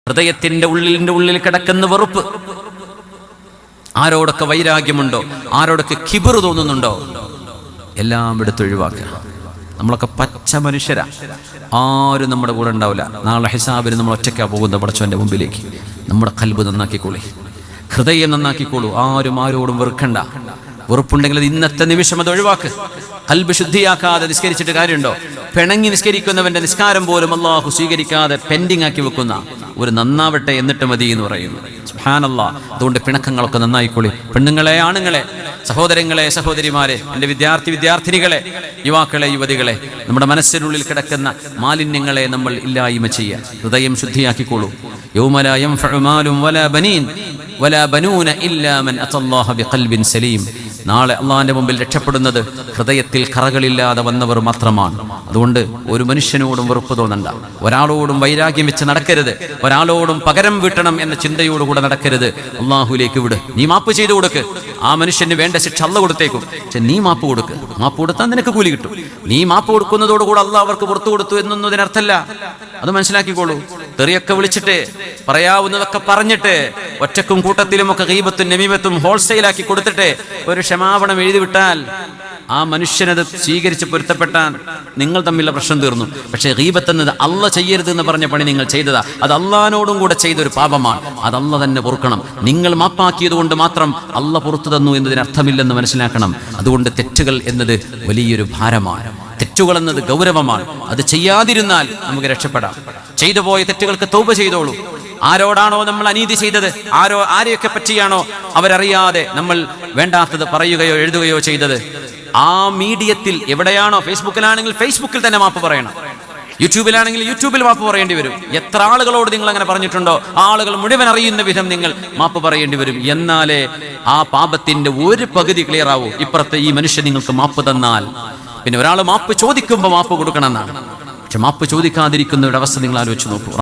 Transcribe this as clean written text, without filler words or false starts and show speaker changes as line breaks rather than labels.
ഹൃദയത്തിന്റെ ഉള്ളിൽ കിടക്കുന്ന വെറുപ്പ്, ആരോടൊക്കെ വൈരാഗ്യമുണ്ടോ, ആരോടൊക്കെ കിബിറ് തോന്നുന്നുണ്ടോ, എല്ലാം എടുത്തൊഴിവാക്കുക. നമ്മളൊക്കെ പച്ച മനുഷ്യരാ, ആരും നമ്മുടെ കൂടെ ഉണ്ടാവില്ല. നാളെ ഹിസാബിന് നമ്മൾ ഒറ്റയ്ക്കാ പോകുന്ന പടച്ചവന്റെ മുമ്പിലേക്ക്. നമ്മുടെ ഖൽബ് നന്നാക്കിക്കോളി, ഹൃദയം നന്നാക്കിക്കോളൂ. ആരും ആരോടും വെറുക്കണ്ട. വെറുപ്പുണ്ടെങ്കിൽ അത് ഇന്നത്തെ നിമിഷം അത് ഒഴിവാക്ക്. ഖൽബ് ശുദ്ധിയാക്കാതെ നിസ്കരിച്ചിട്ട് കാര്യമുണ്ടോ? പിണങ്ങി നിസ്കരിക്കുന്നവന്റെ നിസ്കാരം പോലും അല്ലാഹു സ്വീകരിക്കാതെ പെൻഡിങ് ആക്കി വെക്കുന്ന ഒരു നന്നാവട്ടെ എന്നിട്ട് മതി എന്ന് പറയുന്നു. സുബ്ഹാനല്ലാഹ്. അതുകൊണ്ട് പിണക്കങ്ങളൊക്കെ നന്നായിക്കോളി. പെണ്ണുങ്ങളെ, ആണുങ്ങളെ, സഹോദരങ്ങളെ, സഹോദരിമാരെ, എൻ്റെ വിദ്യാർത്ഥിനികളെ, യുവാക്കളെ, യുവതികളെ, നമ്മുടെ മനസ്സിനുള്ളിൽ കിടക്കുന്ന മാലിന്യങ്ങളെ നമ്മൾ ഇല്ലായ്മ ചെയ്യുക. ഹൃദയം ശുദ്ധിയാക്കിക്കോളൂ. യൗമ ലാ യൻഫഉ മാലും വലാ ബനീൻ വലാ ബനൂന ഇല്ലാ മൻ അത്തല്ലാഹ ബിഖൽബിൻ സലീം. നാളെ അള്ളാഹിന്റെ മുമ്പിൽ രക്ഷപ്പെടുന്നത് ഹൃദയത്തിൽ കറകളില്ലാതെ വന്നവർ മാത്രമാണ്. അതുകൊണ്ട് ഒരു മനുഷ്യനോടും വെറുപ്പ് തോന്നണ്ട, ഒരാളോടും വൈരാഗ്യം വെച്ച് നടക്കരുത്, ഒരാളോടും പകരം വീട്ടണം എന്ന ചിന്തയോടുകൂടെ നടക്കരുത്. അള്ളാഹുലേക്ക് വിട്. നീ മാപ്പ് ചെയ്തു കൊടുക്ക്. ആ മനുഷ്യന് വേണ്ട ശിക്ഷ അള്ള കൊടുത്തേക്കും. പക്ഷെ നീ മാപ്പ് കൊടുക്ക്. മാപ്പ് കൊടുത്താൽ നിനക്ക് കൂലി കിട്ടും. നീ മാപ്പ് കൊടുക്കുന്നതോടുകൂടെ അള്ളാഹ് അവർക്ക് പുറത്തു കൊടുത്തു എന്നൊന്നതിനർത്ഥമല്ല. അത് മനസ്സിലാക്കിക്കോളൂ. തെറിയൊക്കെ വിളിച്ചിട്ട്, പറയാവുന്നതൊക്കെ പറഞ്ഞിട്ട്, ഒറ്റക്കും കൂട്ടത്തിലും ഒക്കെ ഗീബത്തും നമീമത്തും ഹോൾസെയിലാക്കി കൊടുത്തിട്ട് ഒരു ക്ഷമാപണം എഴുതി വിട്ടാൽ ആ മനുഷ്യനത് സ്വീകരിച്ച് പൊരുത്തപ്പെട്ടാൽ നിങ്ങൾ തമ്മിലുള്ള പ്രശ്നം തീർന്നു. പക്ഷേ ഗീബത്ത് എന്നത് അള്ള ചെയ്യരുത് എന്ന് പറഞ്ഞ പണി നിങ്ങൾ ചെയ്തതാ. അത് അള്ളാഹിനോടും കൂടെ ചെയ്തൊരു പാപമാണ്. അത് അള്ള തന്നെ പൊറുക്കണം. നിങ്ങൾ മാപ്പാക്കിയത് കൊണ്ട് മാത്രം അള്ള പുറത്തു തന്നു എന്നതിനർത്ഥമില്ലെന്ന് മനസ്സിലാക്കണം. അതുകൊണ്ട് തെറ്റുകൾ എന്നത് വലിയൊരു ഭാരമാണ്. തെറ്റുകൾ എന്നത് ഗൗരവമാണ്. അത് ചെയ്യാതിരുന്നാൽ നമുക്ക് രക്ഷപ്പെടാം. ചെയ്തു പോയ തെറ്റുകൾക്ക് തൗബ ചെയ്തോളൂ. ആരോടാണോ നമ്മൾ അനീതി ചെയ്തത്, ആരെയൊക്കെ പറ്റിയാണോ അവരറിയാതെ നമ്മൾ വേണ്ടാത്തത് പറയുകയോ എഴുതുകയോ ചെയ്തത്, ആ മീഡിയത്തിൽ എവിടെയാണോ, ഫേസ്ബുക്കിലാണെങ്കിൽ ഫേസ്ബുക്കിൽ തന്നെ മാപ്പ് പറയണം, യൂട്യൂബിലാണെങ്കിൽ യൂട്യൂബിൽ മാപ്പ് പറയേണ്ടി വരും. എത്ര ആളുകളോട് നിങ്ങൾ അങ്ങനെ പറഞ്ഞിട്ടുണ്ടോ, ആളുകൾ മുഴുവൻ അറിയുന്ന വിധം നിങ്ങൾ മാപ്പ് പറയേണ്ടി വരും. എന്നാലേ ആ പാപത്തിന്റെ ഒരു പകുതി ക്ലിയർ ആവൂ. ഇപ്പുറത്തെ ഈ മനുഷ്യൻ നിങ്ങൾക്ക് മാപ്പ് തന്നാൽ, പിന്നെ ഒരാൾ മാപ്പ് ചോദിക്കുമ്പോൾ മാപ്പ് കൊടുക്കണം എന്നാണ്. പക്ഷെ മാപ്പ് ചോദിക്കാതിരിക്കുന്ന ഒരു അവസ്ഥ നിങ്ങൾ ആലോചിച്ച് നോക്കൂ.